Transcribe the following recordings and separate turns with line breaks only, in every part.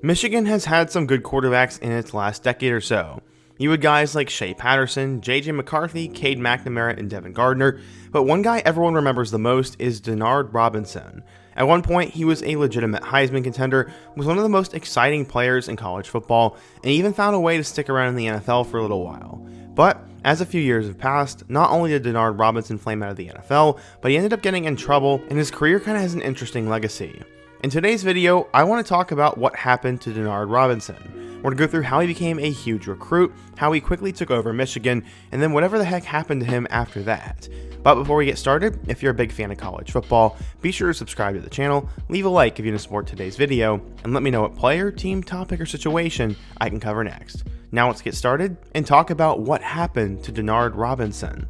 Michigan has had some good quarterbacks in its last decade or so. You had guys like Shea Patterson, J.J. McCarthy, Cade McNamara, and Devin Gardner, but one guy everyone remembers the most is Denard Robinson. At one point, he was a legitimate Heisman contender, was one of the most exciting players in college football, and even found a way to stick around in the NFL for a little while. But as a few years have passed, not only did Denard Robinson flame out of the NFL, but he ended up getting in trouble, and his career kind of has an interesting legacy. In today's video, I want to talk about what happened to Denard Robinson. We're going to go through how he became a huge recruit, how he quickly took over Michigan, and then whatever the heck happened to him after that. But before we get started, if you're a big fan of college football, be sure to subscribe to the channel, leave a like if you want to support today's video, and let me know what player, team, topic, or situation I can cover next. Now let's get started and talk about what happened to Denard Robinson.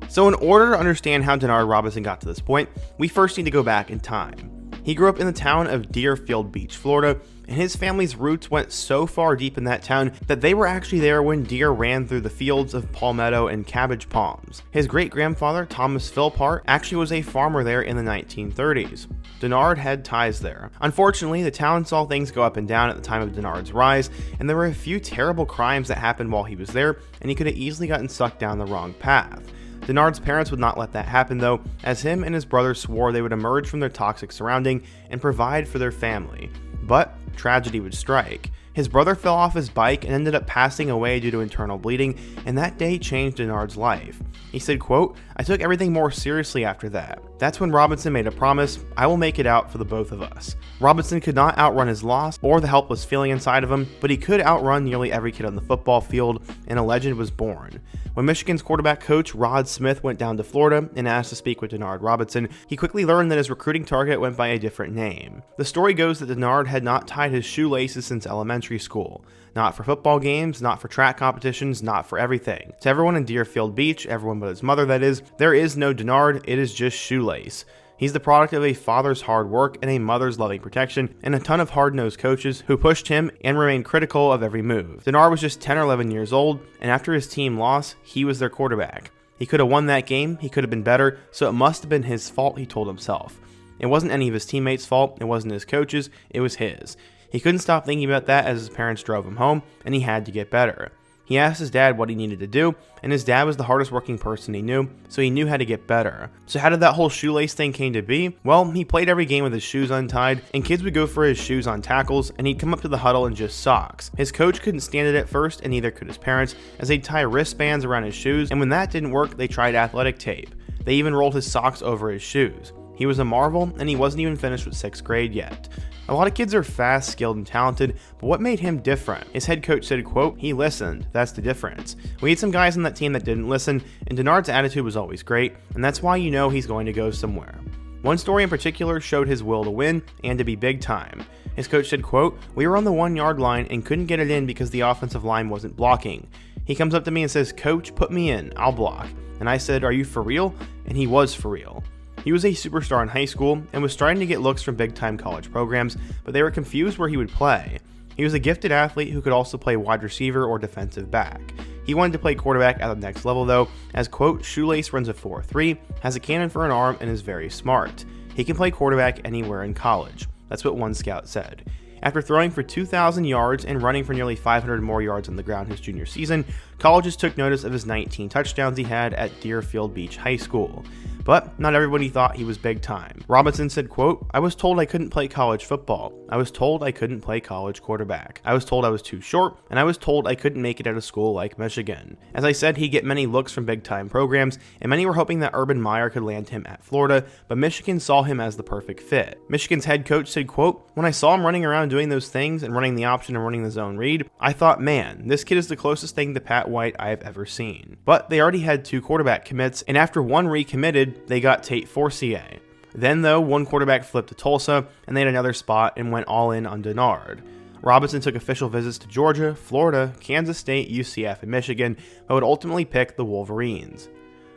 So in order to understand how Denard Robinson got to this point, we first need to go back in time. He grew up in the town of Deerfield Beach, Florida, and his family's roots went so far deep in that town that they were actually there when deer ran through the fields of palmetto and cabbage palms. His great-grandfather, Thomas Philpott, actually was a farmer there in the 1930s. Denard had ties there. Unfortunately, the town saw things go up and down at the time of Denard's rise, and there were a few terrible crimes that happened while he was there, and he could have easily gotten sucked down the wrong path. Denard's parents would not let that happen though, as him and his brother swore they would emerge from their toxic surrounding and provide for their family. But tragedy would strike. His brother fell off his bike and ended up passing away due to internal bleeding, and that day changed Denard's life. He said, quote, "I took everything more seriously after that. That's when Robinson made a promise, I will make it out for the both of us." Robinson could not outrun his loss or the helpless feeling inside of him, but he could outrun nearly every kid on the football field, and a legend was born. When Michigan's quarterback coach Rod Smith went down to Florida and asked to speak with Denard Robinson, he quickly learned that his recruiting target went by a different name. The story goes that Denard had not tied his shoelaces since elementary school. Not for football games, not for track competitions, not for everything. To everyone in Deerfield Beach, everyone but his mother that is, there is no Denard, it is just shoelace. He's the product of a father's hard work and a mother's loving protection, and a ton of hard-nosed coaches who pushed him and remained critical of every move. Denard was just 10 or 11 years old, and after his team lost, he was their quarterback. He could have won that game, he could have been better, so it must have been his fault, he told himself. It wasn't any of his teammates' fault, it wasn't his coaches, it was his. He couldn't stop thinking about that as his parents drove him home, and he had to get better. He asked his dad what he needed to do, and his dad was the hardest working person he knew, so he knew how to get better. So how did that whole shoelace thing came to be? Well, he played every game with his shoes untied, and kids would go for his shoes on tackles, and he'd come up to the huddle in just socks. His coach couldn't stand it at first, and neither could his parents, as they'd tie wristbands around his shoes, and when that didn't work, they tried athletic tape. They even rolled his socks over his shoes. He was a marvel, and he wasn't even finished with 6th grade yet. A lot of kids are fast, skilled, and talented, but what made him different? His head coach said, quote, "He listened. That's the difference." We had some guys on that team that didn't listen, and Denard's attitude was always great, and that's why you know he's going to go somewhere. One story in particular showed his will to win and to be big time. His coach said, quote, "We were on the 1-yard line and couldn't get it in because the offensive line wasn't blocking. He comes up to me and says, 'Coach, put me in. I'll block.' And I said, 'Are you for real?' And he was for real." He was a superstar in high school and was starting to get looks from big-time college programs, but they were confused where he would play. He was a gifted athlete who could also play wide receiver or defensive back. He wanted to play quarterback at the next level though, as quote, "Shoelace runs a 4.3, has a cannon for an arm, and is very smart. He can play quarterback anywhere in college." That's what one scout said. After throwing for 2,000 yards and running for nearly 500 more yards on the ground his junior season, colleges took notice of his 19 touchdowns he had at Deerfield Beach High School. But not everybody thought he was big time. Robinson said, quote, "I was told I couldn't play college football. I was told I couldn't play college quarterback. I was told I was too short, and I was told I couldn't make it at a school like Michigan." As I said, he'd get many looks from big time programs, and many were hoping that Urban Meyer could land him at Florida, but Michigan saw him as the perfect fit. Michigan's head coach said, quote, "When I saw him running around doing those things and running the option and running the zone read, I thought, man, this kid is the closest thing to Pat White I've ever seen." But they already had 2 quarterback commits, and after one recommitted, they got Tate Forcier. Then though, one quarterback flipped to Tulsa, and they had another spot and went all in on Denard. Robinson took official visits to Georgia, Florida, Kansas State, UCF, and Michigan, but would ultimately pick the Wolverines.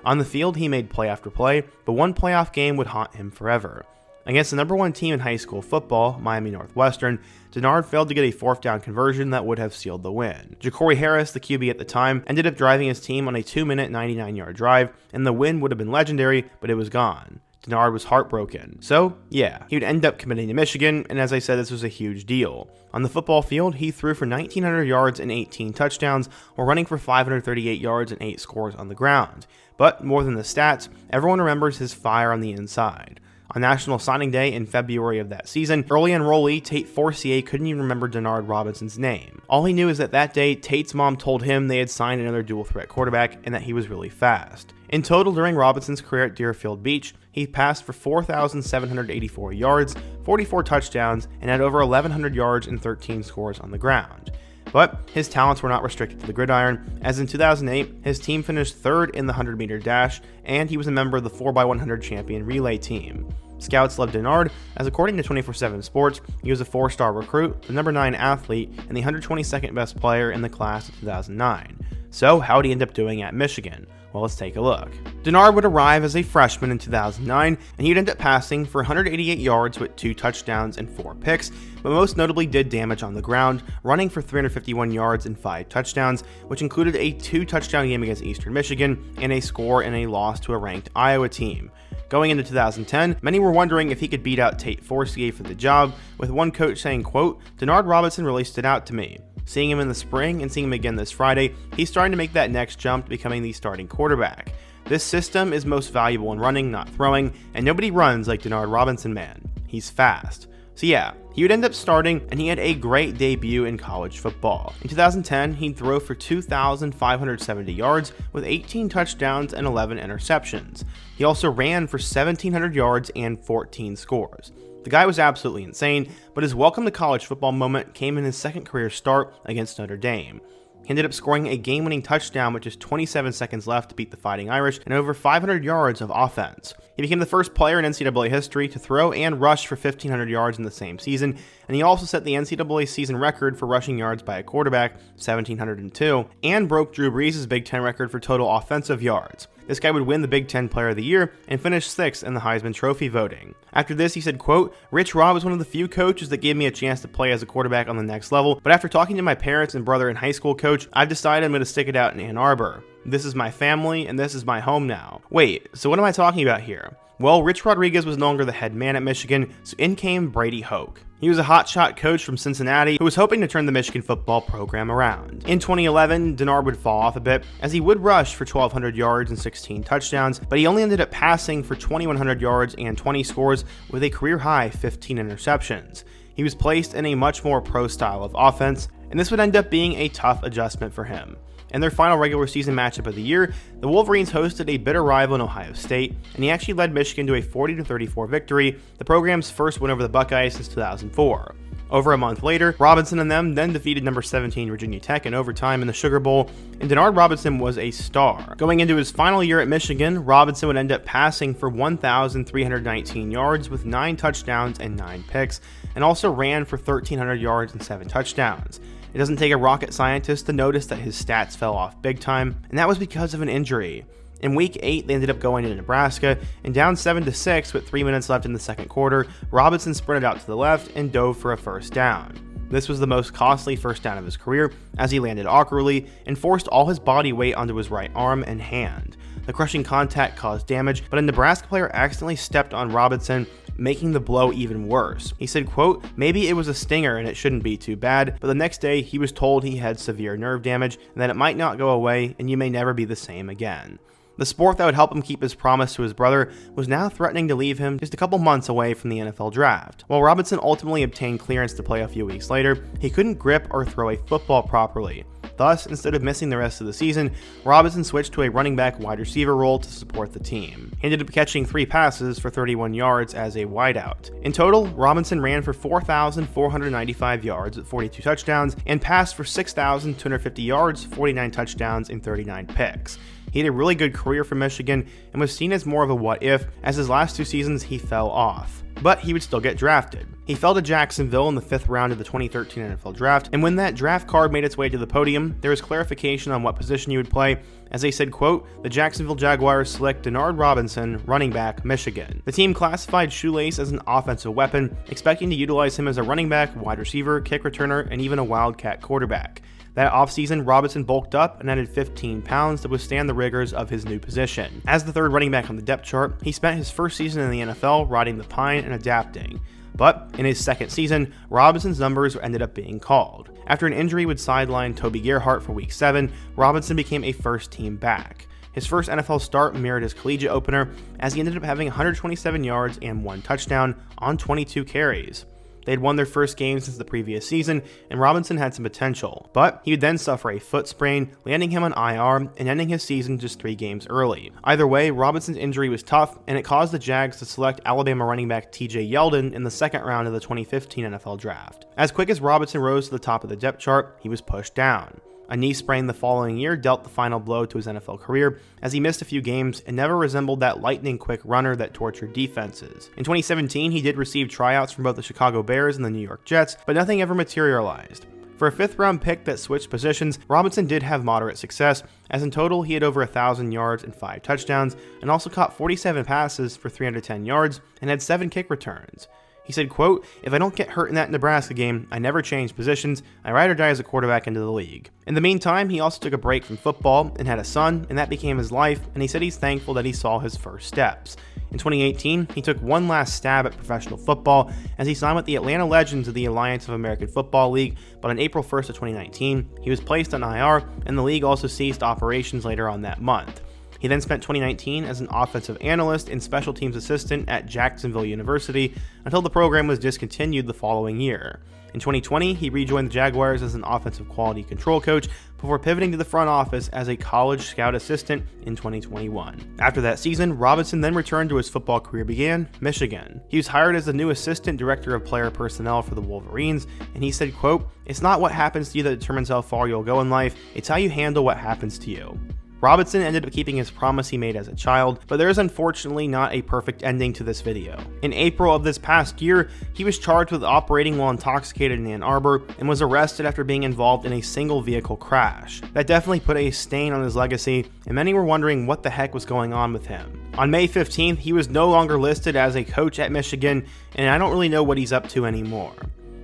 On the field, he made play after play, but one playoff game would haunt him forever. Against the number 1 team in high school football, Miami Northwestern, Denard failed to get a 4th down conversion that would have sealed the win. Ja'Cory Harris, the QB at the time, ended up driving his team on a 2-minute 99-yard drive, and the win would have been legendary, but it was gone. Denard was heartbroken. So, yeah, he would end up committing to Michigan, and as I said, this was a huge deal. On the football field, he threw for 1,900 yards and 18 touchdowns, while running for 538 yards and 8 scores on the ground. But more than the stats, everyone remembers his fire on the inside. On National Signing Day in February of that season, early enrollee Tate Forcier couldn't even remember Denard Robinson's name. All he knew is that day, Tate's mom told him they had signed another dual-threat quarterback and that he was really fast. In total, during Robinson's career at Deerfield Beach, he passed for 4,784 yards, 44 touchdowns, and had over 1,100 yards and 13 scores on the ground. But his talents were not restricted to the gridiron, as in 2008, his team finished third in the 100-meter dash, and he was a member of the 4x100 champion relay team. Scouts loved Denard, as according to 24/7 Sports, he was a 4-star recruit, the number 9 athlete, and the 122nd best player in the class of 2009. So how would he end up doing at Michigan? Well, let's take a look. Denard would arrive as a freshman in 2009, and he'd end up passing for 188 yards with 2 touchdowns and 4 picks, but most notably did damage on the ground, running for 351 yards and 5 touchdowns, which included a 2-touchdown game against Eastern Michigan and a score in a loss to a ranked Iowa team. Going into 2010, many were wondering if he could beat out Tate Forcier for the job, with one coach saying, quote, "Denard Robinson really stood out to me. Seeing him in the spring and seeing him again this Friday, he's starting to make that next jump to becoming the starting quarterback. This system is most valuable in running, not throwing, and nobody runs like Denard Robinson, man. He's fast." So yeah, he would end up starting, and he had a great debut in college football. In 2010, he'd throw for 2,570 yards with 18 touchdowns and 11 interceptions. He also ran for 1,700 yards and 14 scores. The guy was absolutely insane, but his welcome to college football moment came in his second career start against Notre Dame. He ended up scoring a game-winning touchdown with just 27 seconds left to beat the Fighting Irish and over 500 yards of offense. He became the first player in NCAA history to throw and rush for 1,500 yards in the same season, and he also set the NCAA season record for rushing yards by a quarterback, 1,702, and broke Drew Brees' Big Ten record for total offensive yards. This guy would win the Big Ten Player of the Year and finish 6th in the Heisman Trophy voting. After this, he said, quote, "Rich Rod was one of the few coaches that gave me a chance to play as a quarterback on the next level, but after talking to my parents and brother in high school, coach, I've decided I'm going to stick it out in Ann Arbor. This is my family, and this is my home now." Wait, so what am I talking about here? Well, Rich Rodriguez was no longer the head man at Michigan, so in came Brady Hoke. He was a hotshot coach from Cincinnati who was hoping to turn the Michigan football program around. In 2011, Denard would fall off a bit, as he would rush for 1,200 yards and 16 touchdowns, but he only ended up passing for 2,100 yards and 20 scores with a career-high 15 interceptions. He was placed in a much more pro style of offense, and this would end up being a tough adjustment for him. In their final regular season matchup of the year, the Wolverines hosted a bitter rival in Ohio State, and he actually led Michigan to a 40-34 victory, the program's first win over the Buckeyes since 2004. Over a month later, Robinson and them then defeated number 17 Virginia Tech in overtime in the Sugar Bowl, and Denard Robinson was a star. Going into his final year at Michigan, Robinson would end up passing for 1,319 yards with 9 touchdowns and 9 picks, and also ran for 1,300 yards and 7 touchdowns. It doesn't take a rocket scientist to notice that his stats fell off big time, and that was because of an injury. In week 8, they ended up going to Nebraska, and down 7-6 with 3 minutes left in the second quarter, Robinson sprinted out to the left and dove for a first down. This was the most costly first down of his career, as he landed awkwardly and forced all his body weight onto his right arm and hand. The crushing contact caused damage, but a Nebraska player accidentally stepped on Robinson, making the blow even worse. He said, quote, "Maybe it was a stinger and it shouldn't be too bad, but the next day he was told he had severe nerve damage and that it might not go away and you may never be the same again." The sport that would help him keep his promise to his brother was now threatening to leave him just a couple months away from the NFL draft. While Robinson ultimately obtained clearance to play a few weeks later, he couldn't grip or throw a football properly. Thus, instead of missing the rest of the season, Robinson switched to a running back wide receiver role to support the team. He ended up catching 3 passes for 31 yards as a wideout. In total, Robinson ran for 4,495 yards with 42 touchdowns and passed for 6,250 yards, 49 touchdowns, and 39 picks. He had a really good career for Michigan and was seen as more of a what if, as his last 2 seasons he fell off. But he would still get drafted. He fell to Jacksonville in the 5th round of the 2013 NFL Draft, and when that draft card made its way to the podium, there was clarification on what position he would play, as they said, quote, "The Jacksonville Jaguars select Denard Robinson, running back, Michigan." The team classified Shoelace as an offensive weapon, expecting to utilize him as a running back, wide receiver, kick returner, and even a wildcat quarterback. That offseason, Robinson bulked up and added 15 pounds to withstand the rigors of his new position. As the third running back on the depth chart, he spent his first season in the NFL riding the pine and adapting. But in his second season, Robinson's numbers ended up being called. After an injury would sideline Toby Gerhart for Week 7, Robinson became a first-team back. His first NFL start mirrored his collegiate opener, as he ended up having 127 yards and 1 touchdown on 22 carries. They had won their first game since the previous season, and Robinson had some potential, but he would then suffer a foot sprain, landing him on IR and ending his season just 3 games early. Either way, Robinson's injury was tough, and it caused the Jags to select Alabama running back TJ Yeldon in the 2nd round of the 2015 NFL Draft. As quick as Robinson rose to the top of the depth chart, he was pushed down. A knee sprain the following year dealt the final blow to his NFL career, as he missed a few games and never resembled that lightning-quick runner that tortured defenses. In 2017, he did receive tryouts from both the Chicago Bears and the New York Jets, but nothing ever materialized. For a 5th-round pick that switched positions, Robinson did have moderate success, as in total he had over 1,000 yards and 5 touchdowns, and also caught 47 passes for 310 yards and had 7 kick returns. He said, quote, "If I don't get hurt in that Nebraska game, I never change positions. I ride or die as a quarterback into the league." In the meantime, he also took a break from football and had a son, and that became his life, and he said he's thankful that he saw his first steps. In 2018, he took one last stab at professional football as he signed with the Atlanta Legends of the Alliance of American Football League, but on April 1st of 2019, he was placed on IR, and the league also ceased operations later on that month. He then spent 2019 as an offensive analyst and special teams assistant at Jacksonville University until the program was discontinued the following year. In 2020, he rejoined the Jaguars as an offensive quality control coach before pivoting to the front office as a college scout assistant in 2021. After that season, Robinson then returned to his football career began, Michigan. He was hired as the new assistant director of player personnel for the Wolverines, and he said, quote, "It's not what happens to you that determines how far you'll go in life, it's how you handle what happens to you." Robinson ended up keeping his promise he made as a child, but there is unfortunately not a perfect ending to this video. In April of this past year, he was charged with operating while intoxicated in Ann Arbor and was arrested after being involved in a single vehicle crash. That definitely put a stain on his legacy, and many were wondering what the heck was going on with him. On May 15th, he was no longer listed as a coach at Michigan, and I don't really know what he's up to anymore.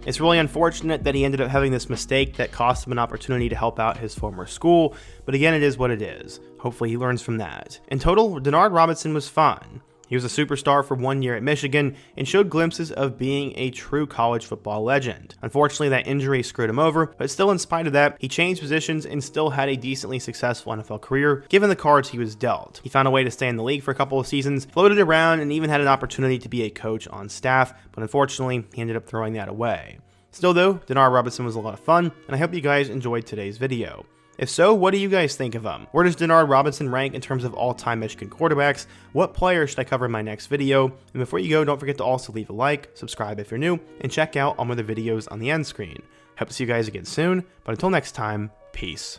It's really unfortunate that he ended up having this mistake that cost him an opportunity to help out his former school, but again, it is what it is. Hopefully he learns from that. In total, Denard Robinson was fun. He was a superstar for 1 year at Michigan and showed glimpses of being a true college football legend. Unfortunately, that injury screwed him over, but still in spite of that, he changed positions and still had a decently successful NFL career, given the cards he was dealt. He found a way to stay in the league for a couple of seasons, floated around, and even had an opportunity to be a coach on staff, but unfortunately, he ended up throwing that away. Still though, Denard Robinson was a lot of fun, and I hope you guys enjoyed today's video. If so, what do you guys think of him? Where does Denard Robinson rank in terms of all-time Michigan quarterbacks? What player should I cover in my next video? And before you go, don't forget to also leave a like, subscribe if you're new, and check out all my other videos on the end screen. Hope to see you guys again soon, but until next time, peace.